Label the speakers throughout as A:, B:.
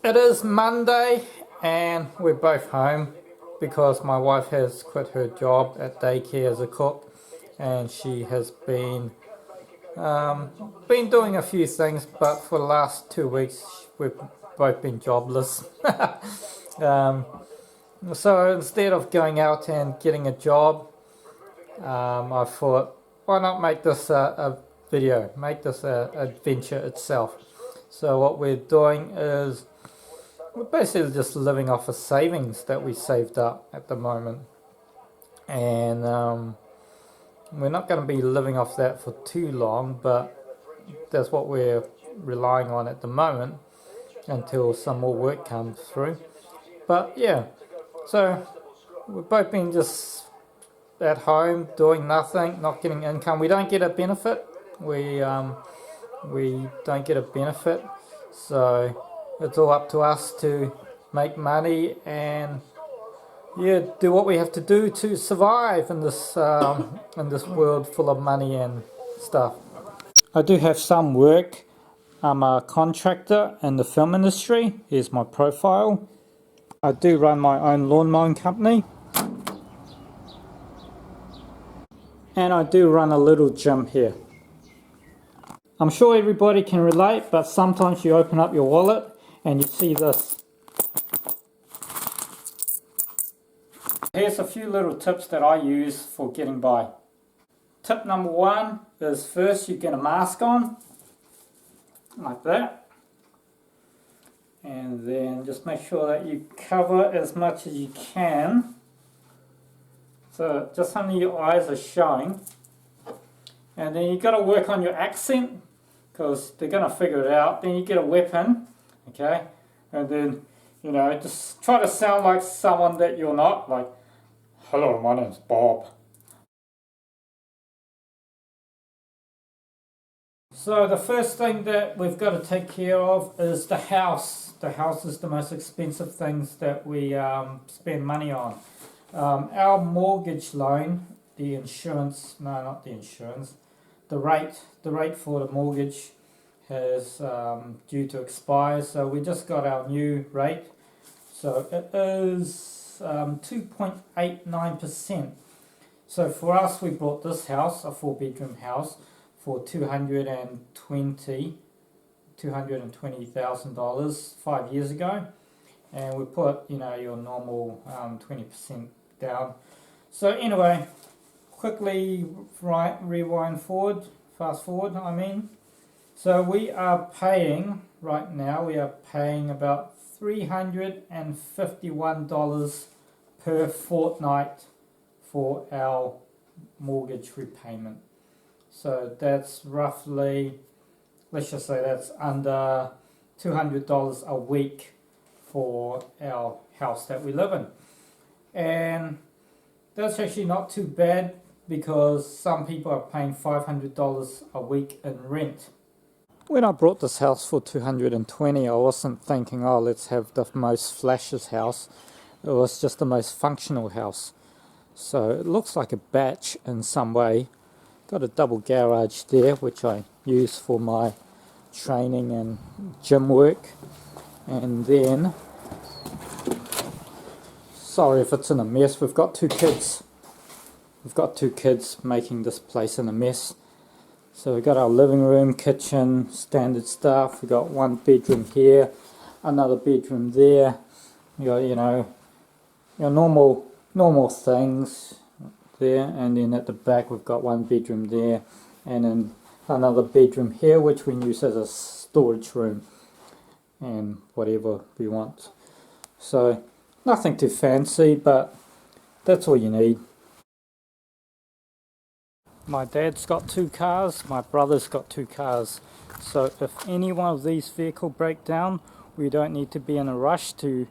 A: It is Monday and we're both home because my wife has quit her job at daycare as a cook, and she has been doing a few things, but for the last 2 weeks we've both been jobless. So instead of going out and getting a job, I thought, why not make this a video, make this an adventure itself. So what we're doing is we're basically just living off the savings that we saved up at the moment, and we're not going to be living off that for too long, but that's what we're relying on at the moment until some more work comes through. But yeah, so we've both been just at home doing nothing, not getting income. We don't get a benefit. We don't get a benefit, so it's all up to us to make money and do what we have to do to survive in this world full of money and stuff. I do have some work. I'm a contractor in the film industry. Here's my profile. I do run my own lawn mowing company, and I do run a little gym here. I'm sure everybody can relate, but sometimes you open up your wallet and you see this. Here's a few little tips that I use for getting by. Tip number one is first you get a mask on, like that. And then just make sure that you cover as much as you can. So just only your eyes are showing. And then you've got to work on your accent, because they're going to figure it out. Then you get a weapon, okay? And then, just try to sound like someone that you're not, like, hello, my name's Bob. So the first thing that we've got to take care of is the house. The house is the most expensive things that we spend money on. Our mortgage loan, the rate for the mortgage is due to expire, so we just got our new rate. So it is 2.89%. So for us, we bought this house, a 4-bedroom house, for $220,000 5 years ago, and we put your normal 20% down. So anyway, quickly fast forward. So we are paying right now. We are paying about $351 per fortnight for our mortgage repayment. So that's roughly, let's just say that's under $200 a week for our house that we live in. And that's actually not too bad, because some people are paying $500 a week in rent. When I bought this house for $220, I wasn't thinking, oh, let's have the most flashiest house. It was just the most functional house. So it looks like a batch in some way. Got a double garage there, which I use for my training and gym work. And then, sorry if it's in a mess, we've got two kids. We've got two kids making this place in a mess. So we've got our living room, kitchen, standard stuff. We've got one bedroom here, another bedroom there. You got, your normal things there. And then at the back we've got one bedroom there, and then another bedroom here, which we use as a storage room and whatever we want. So nothing too fancy, but that's all you need. My dad's got 2 cars, my brother's got 2 cars. So if any one of these vehicles break down, we don't need to be in a rush to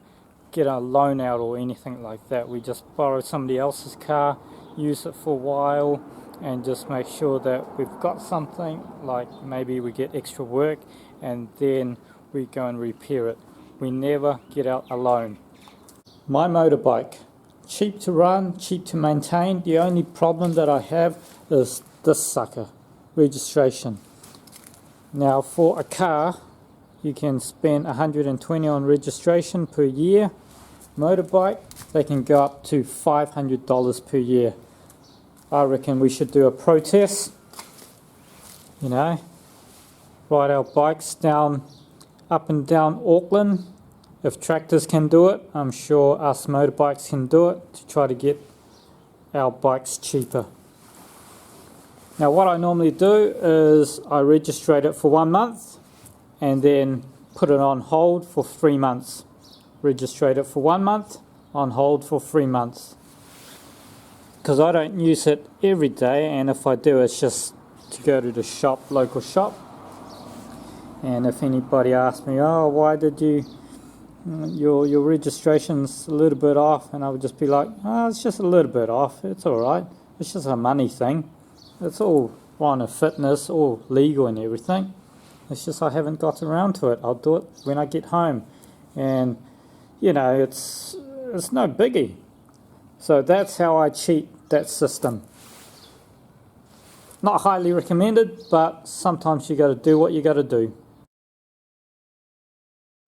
A: get a loan out or anything like that. We just borrow somebody else's car, use it for a while, and just make sure that we've got something, like maybe we get extra work, and then we go and repair it. We never get out a loan. My motorbike, cheap to run, cheap to maintain. The only problem that I have is this sucker, registration. Now for a car, you can spend $120 on registration per year. Motorbike, they can go up to $500 per year. I reckon we should do a protest, you know, ride our bikes down, up and down Auckland. If tractors can do it, I'm sure us motorbikes can do it, to try to get our bikes cheaper. Now what I normally do is I register it for 1 month and then put it on hold for 3 months. Register it for 1 month, on hold for 3 months. Because I don't use it every day, and if I do, it's just to go to the shop, local shop. And if anybody asks me, oh, why did you, your registration's a little bit off, and I would just be like, oh, it's just a little bit off, it's alright, it's just a money thing. It's all fine of fitness, all legal and everything. It's just I haven't got around to it. I'll do it when I get home. And you know, it's no biggie. So that's how I cheat that system. Not highly recommended, but sometimes you got to do what you got to do.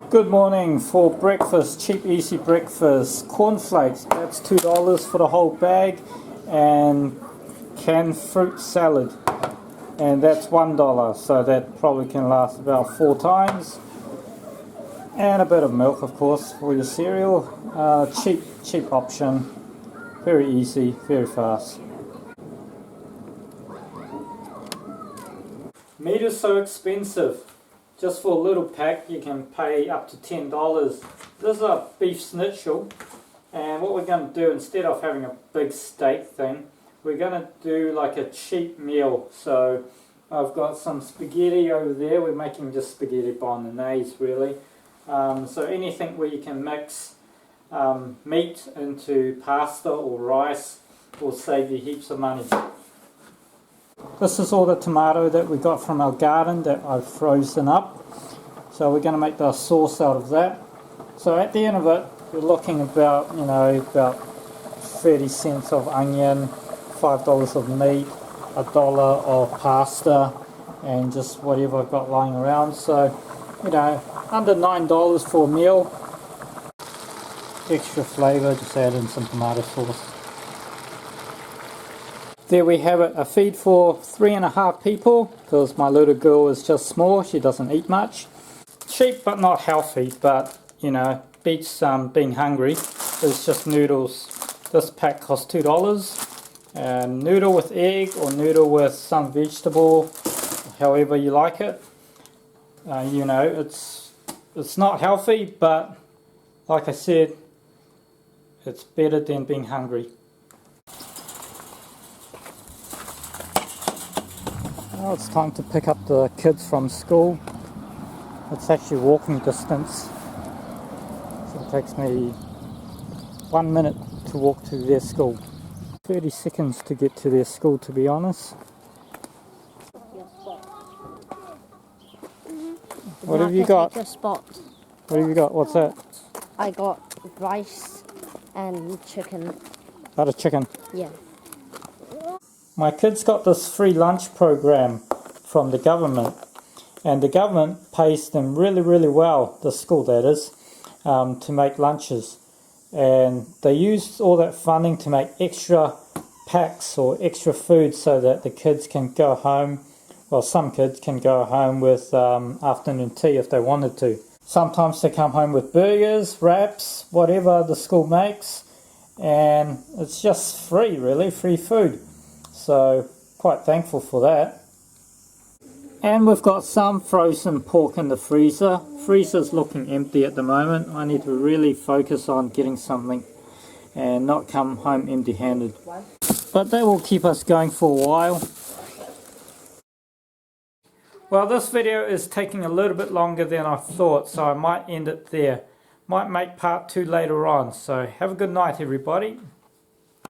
A: Good morning. For breakfast, cheap easy breakfast, cornflakes, that's $2 for the whole bag, and canned fruit salad, and that's $1, so that probably can last about 4 times. And a bit of milk, of course, for your cereal. Cheap option, very easy, very fast. Meat is so expensive. Just for a little pack you can pay up to $10. This is a beef schnitzel, and what we're going to do, instead of having a big steak thing, we're going to do like a cheap meal. So I've got some spaghetti over there. We're making just spaghetti bolognese really. So anything where you can mix meat into pasta or rice will save you heaps of money. This is all the tomato that we got from our garden that I've frozen up. So we're going to make the sauce out of that. So at the end of it, you're looking about, you know, about 30 cents of onion, $5 of meat, $1 of pasta, and just whatever I've got lying around. So, you know, under $9 for a meal. Extra flavour, just add in some tomato sauce. There we have it, a feed for 3.5 people, because my little girl is just small, she doesn't eat much. Cheap but not healthy, but you know, beats being hungry. It's just noodles. This pack costs $2. Noodle with egg or noodle with some vegetable, however you like it. You know, it's not healthy, but like I said, it's better than being hungry. Now it's time to pick up the kids from school. It's actually walking distance, so it takes me 1 minute to walk to their school. 30 seconds to get to their school, to be honest. What have you got?
B: Spot.
A: What have you got? What's that?
B: I got rice and chicken.
A: Butter chicken.
B: Yeah.
A: My kids got this free lunch program from the government, and the government pays them really well, the school that is, to make lunches. And they use all that funding to make extra packs or extra food so that the kids can go home. Well, some kids can go home with afternoon tea if they wanted to. Sometimes they come home with burgers, wraps, whatever the school makes, and it's just free, really, free food. So quite thankful for that. And we've got some frozen pork in the freezer. Freezer's looking empty at the moment. I need to really focus on getting something and not come home empty-handed. But that will keep us going for a while. Well, this video is taking a little bit longer than I thought, so I might end it there. Might make part 2 later on. So have a good night, everybody.